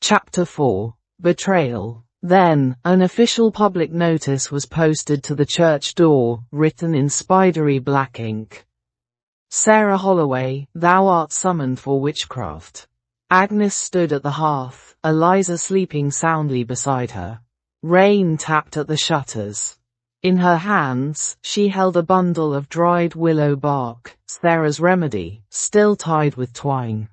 Chapter 4. Betrayal. Then, an official public notice was posted to the church door, written in spidery black ink. Sarah Holloway, thou art summoned for witchcraft. Agnes stood at the hearth, Eliza sleeping soundly beside her. Rain tapped at the shutters. In her hands, she held a bundle of dried willow bark, Sarah's remedy, still tied with twine.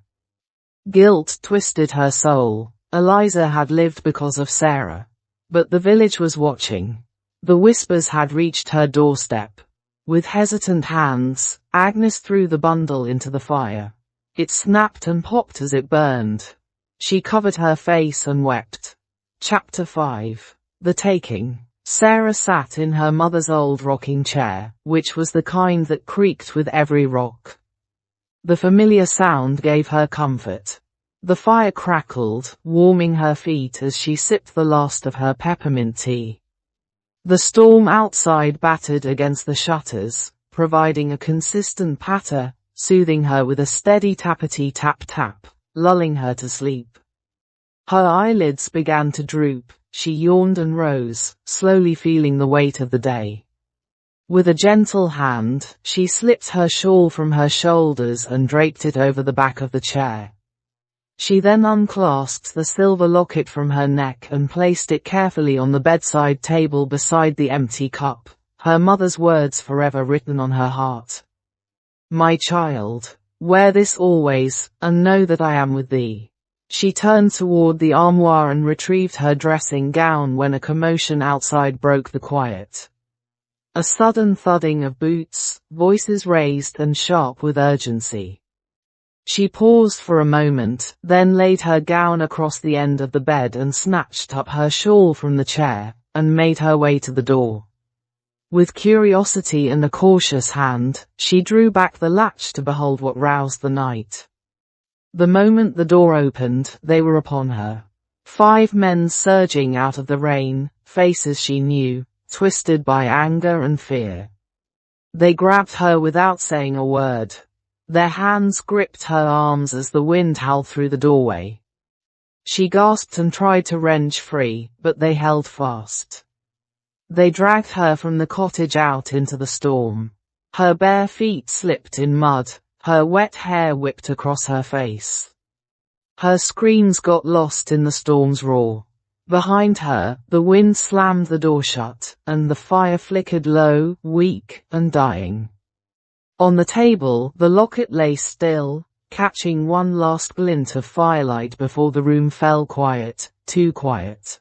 Guilt twisted her soul. Eliza had lived because of Sarah. But the village was watching. The whispers had reached her doorstep. With hesitant hands, Agnes threw the bundle into the fire. It snapped and popped as it burned. She covered her face and wept. Chapter 5. The Taking. Sarah sat in her mother's old rocking chair, which was the kind that creaked with every rock. The familiar sound gave her comfort. The fire crackled, warming her feet as she sipped the last of her peppermint tea. The storm outside battered against the shutters, providing a consistent patter, soothing her with a steady tappity tap-tap, lulling her to sleep. Her eyelids began to droop. She yawned and rose, slowly feeling the weight of the day. With a gentle hand, she slipped her shawl from her shoulders and draped it over the back of the chair. She then unclasped the silver locket from her neck and placed it carefully on the bedside table beside the empty cup, her mother's words forever written on her heart. My child, wear this always, and know that I am with thee. She turned toward the armoire and retrieved her dressing gown when a commotion outside broke the quiet. A sudden thudding of boots, voices raised and sharp with urgency. She paused for a moment, then laid her gown across the end of the bed and snatched up her shawl from the chair, and made her way to the door. With curiosity and a cautious hand, she drew back the latch to behold what roused the night. The moment the door opened, they were upon her. 5 men surging out of the rain, faces she knew, twisted by anger and fear. They grabbed her without saying a word. Their hands gripped her arms as the wind howled through the doorway. She gasped and tried to wrench free, but they held fast. They dragged her from the cottage out into the storm. Her bare feet slipped in mud, her wet hair whipped across her face. Her screams got lost in the storm's roar. Behind her, the wind slammed the door shut, and the fire flickered low, weak, and dying. On the table, the locket lay still, catching one last glint of firelight before the room fell quiet, too quiet.